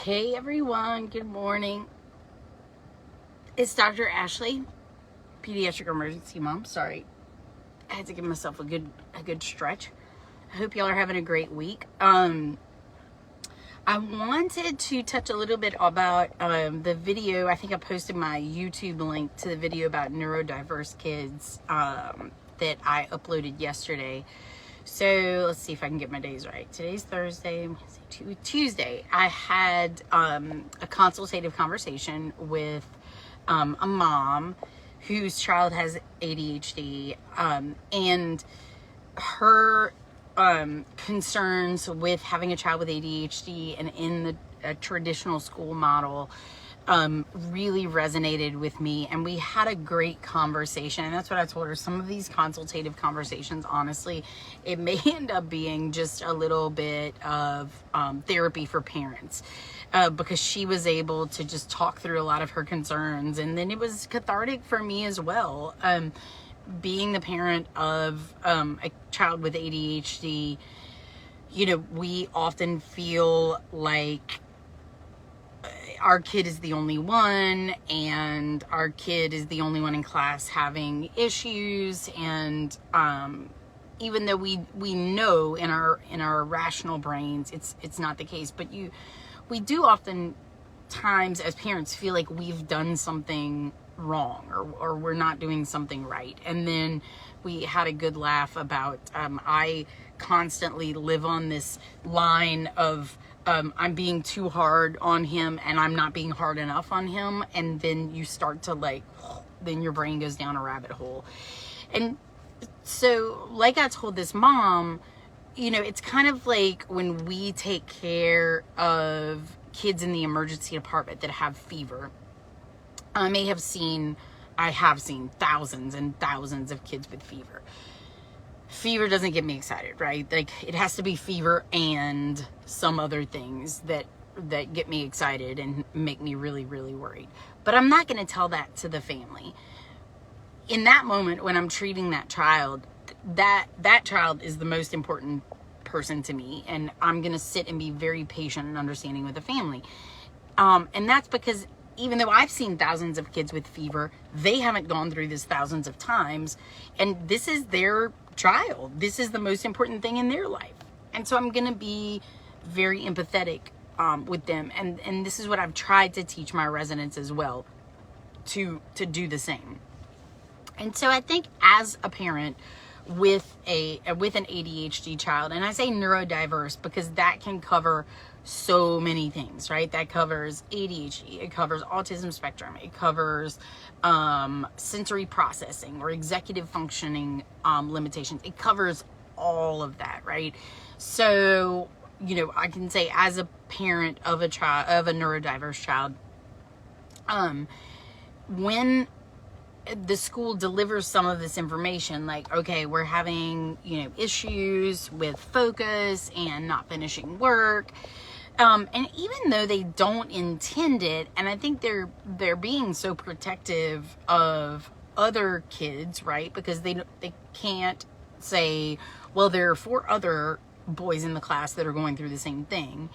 Hey everyone, good morning. It's Dr. Ashley, pediatric emergency mom. Sorry, I had to give myself a good stretch. I hope y'all are having a great week. I wanted to touch a little bit about the video. I think I posted my YouTube link to the video about neurodiverse kids that I uploaded yesterday. So let's see if I can get my days right. Today's Thursday, Tuesday. I had a consultative conversation with a mom whose child has ADHD, and her concerns with having a child with ADHD and in the traditional school model really resonated with me, and we had a great conversation. And that's what I told her. Some of these consultative conversations, honestly, it may end up being just a little bit of therapy for parents, because she was able to just talk through a lot of her concerns, and then it was cathartic for me as well. Being the parent of a child with ADHD, you know, we often feel like our kid is the only one, and our kid is the only one in class having issues. And even though we know in our rational brains it's not the case, but we do often times as parents feel like we've done something wrong, or we're not doing something right. And then we had a good laugh about I constantly live on this line of I'm being too hard on him and I'm not being hard enough on him, and then you start to then your brain goes down a rabbit hole. And so, like I told this mom, you know, it's kind of like when we take care of kids in the emergency department that have fever. I have seen thousands and thousands of kids with fever. Fever doesn't get me excited, right? Like, it has to be fever and some other things that get me excited and make me really, really worried. But I'm not going to tell that to the family. In that moment, when I'm treating that child, that child is the most important person to me, and I'm going to sit and be very patient and understanding with the family. And that's because even though I've seen thousands of kids with fever, they haven't gone through this thousands of times, and this is their child. This is the most important thing in their life. And so I'm going to be very empathetic with them. And this is what I've tried to teach my residents as well, to do the same. And so I think as a parent with an ADHD child, and I say neurodiverse because that can cover so many things, right? That covers ADHD, it covers autism spectrum, it covers sensory processing or executive functioning limitations. It covers all of that, right? So, you know, I can say as a parent of a neurodiverse child, when the school delivers some of this information, like, okay, we're having, you know, issues with focus and not finishing work. And even though they don't intend it, and I think they're being so protective of other kids, right? Because they can't say, well, there are 4 other boys in the class that are going through the same thing.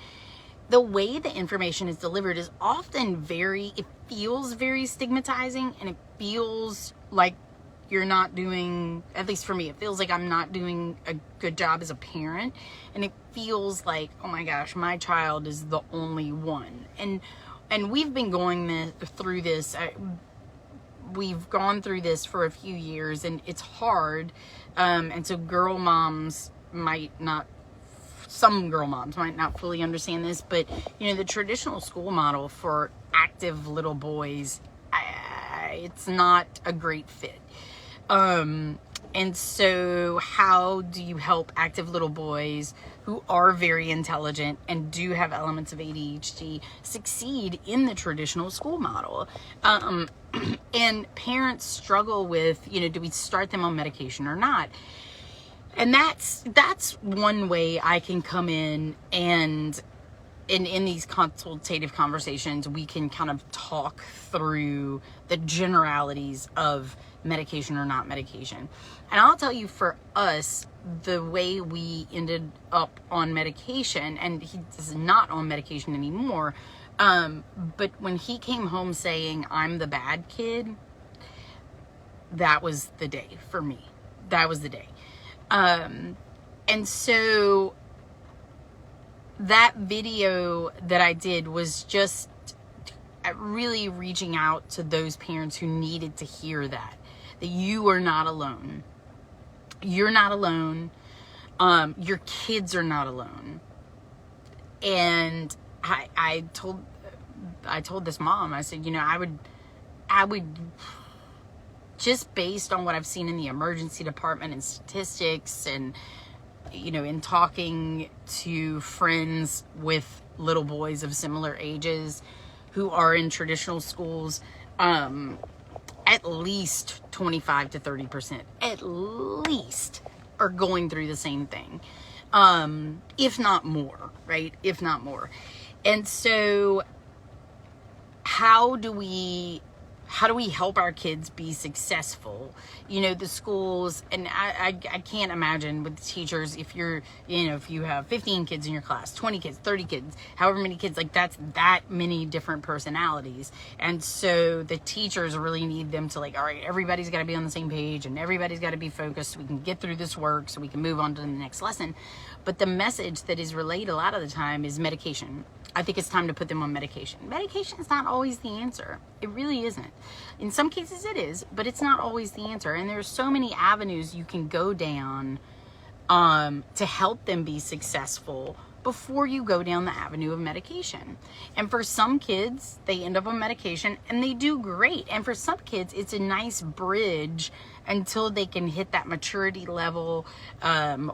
The way the information is delivered is often it feels very stigmatizing, and it feels like you're not doing, at least for me, it feels like I'm not doing a good job as a parent. And it feels like, oh my gosh, my child is the only one. And we've been going through this. We've gone through this for a few years, and it's hard. And so some girl moms might not fully understand this, but you know, the traditional school model for active little boys, it's not a great fit. And so how do you help active little boys who are very intelligent and do have elements of ADHD succeed in the traditional school model? And parents struggle with, you know, do we start them on medication or not? And that's one way I can come in, and in these consultative conversations, we can kind of talk through the generalities of medication or not medication. And I'll tell you, for us, the way we ended up on medication, and he is not on medication anymore, but when he came home saying, I'm the bad kid, that was the day for me. That was the day. And so that video that I did was just really reaching out to those parents who needed to hear that you are not alone. You're not alone. Your kids are not alone. And I told this mom, I said, I would just based on what I've seen in the emergency department and statistics, and in talking to friends with little boys of similar ages who are in traditional schools, at least 25 to 30%, at least, are going through the same thing. If not more, right? If not more. And so how do we help our kids be successful? The schools, and I can't imagine with the teachers, if you're, if you have 15 kids in your class, 20 kids, 30 kids, however many kids, like that's that many different personalities. And so the teachers really need them to all right, everybody's got to be on the same page and everybody's got to be focused so we can get through this work so we can move on to the next lesson. But the message that is relayed a lot of the time is medication. I think it's time to put them on medication. Medication is not always the answer. It really isn't. In some cases it is, but it's not always the answer. And there's so many avenues you can go down to help them be successful before you go down the avenue of medication. And for some kids, they end up on medication and they do great. And for some kids, it's a nice bridge until they can hit that maturity level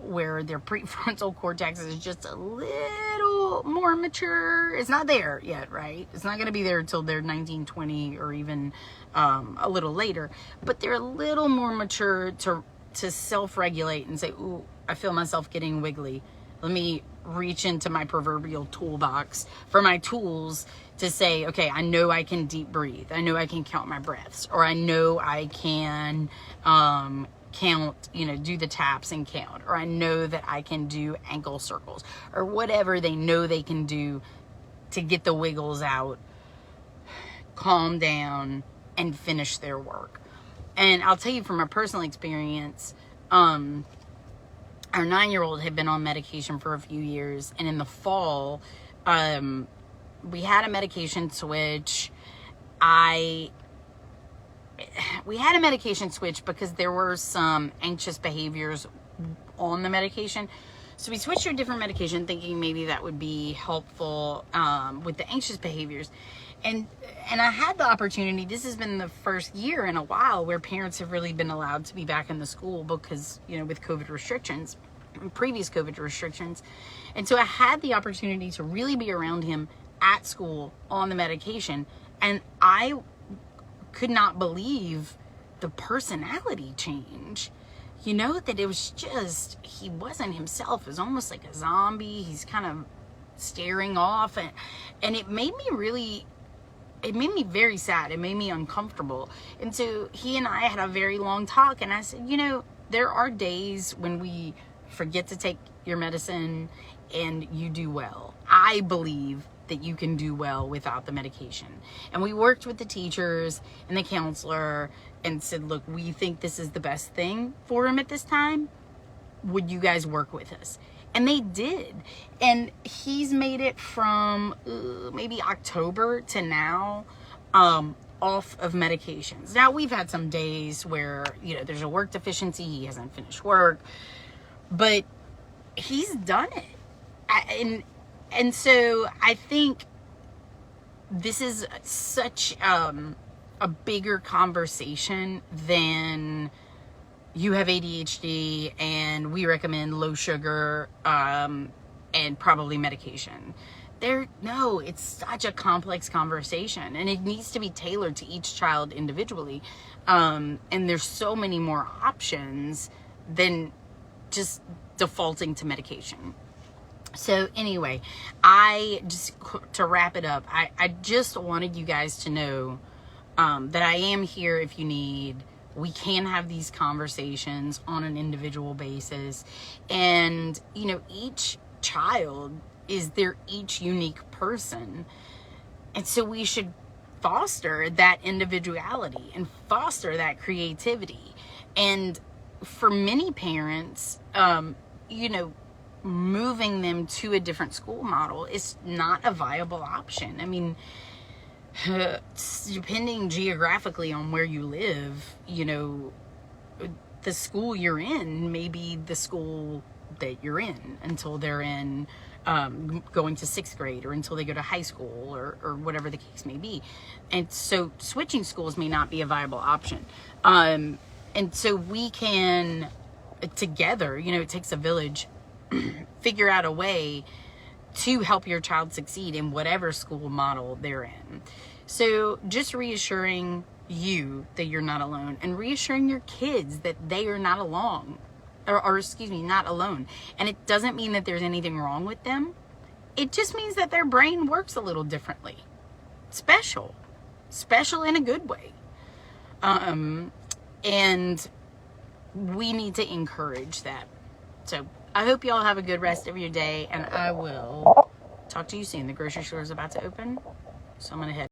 where their prefrontal cortex is just a little more mature. It's not there yet, right? It's not going to be there until they're 19, 20, or even a little later. But they're a little more mature to self-regulate and say, ooh, I feel myself getting wiggly. Let me reach into my proverbial toolbox for my tools to say, okay, I know I can deep breathe. I know I can count my breaths, or I know I can count, do the taps and count, or I know that I can do ankle circles, or whatever they know they can do to get the wiggles out, calm down, and finish their work. And I'll tell you from a personal experience, our 9-year-old had been on medication for a few years, and in the fall, we had a medication switch. We had a medication switch because there were some anxious behaviors on the medication. So we switched to a different medication thinking maybe that would be helpful with the anxious behaviors. And I had the opportunity, this has been the first year in a while where parents have really been allowed to be back in the school because, with COVID restrictions, previous COVID restrictions. And so I had the opportunity to really be around him at school on the medication. And I could not believe the personality change. That it was just, he wasn't himself. It was almost like a zombie. He's kind of staring off. And it made me very sad. It made me uncomfortable. And so he and I had a very long talk, and I said, there are days when we forget to take your medicine and you do well. I believe that you can do well without the medication. And we worked with the teachers and the counselor and said, look, we think this is the best thing for him at this time. Would you guys work with us? And they did. And he's made it from maybe October to now off of medications. Now, we've had some days where, there's a work deficiency. He hasn't finished work. But he's done it. And so I think this is such a bigger conversation than you have ADHD and we recommend low sugar and probably medication. No, it's such a complex conversation, and it needs to be tailored to each child individually. And there's so many more options than just defaulting to medication. So anyway, to wrap it up, I just wanted you guys to know that I am here if you need We can have these conversations on an individual basis. And, you know, each child is their each unique person. And so we should foster that individuality and foster that creativity. And for many parents, you know, moving them to a different school model is not a viable option. I mean, depending geographically on where you live, you know, the school you're in may be the school that you're in until they're in going to 6th grade, or until they go to high school, or whatever the case may be. And so switching schools may not be a viable option. And so we can together, you know, it takes a village, figure out a way to help your child succeed in whatever school model they're in. So just reassuring you that you're not alone, and reassuring your kids that they are not alone, or excuse me, not alone. And it doesn't mean that there's anything wrong with them. It just means that their brain works a little differently. Special in a good way. And we need to encourage that. So I hope y'all have a good rest of your day, and I will talk to you soon. The grocery store is about to open, so I'm gonna head.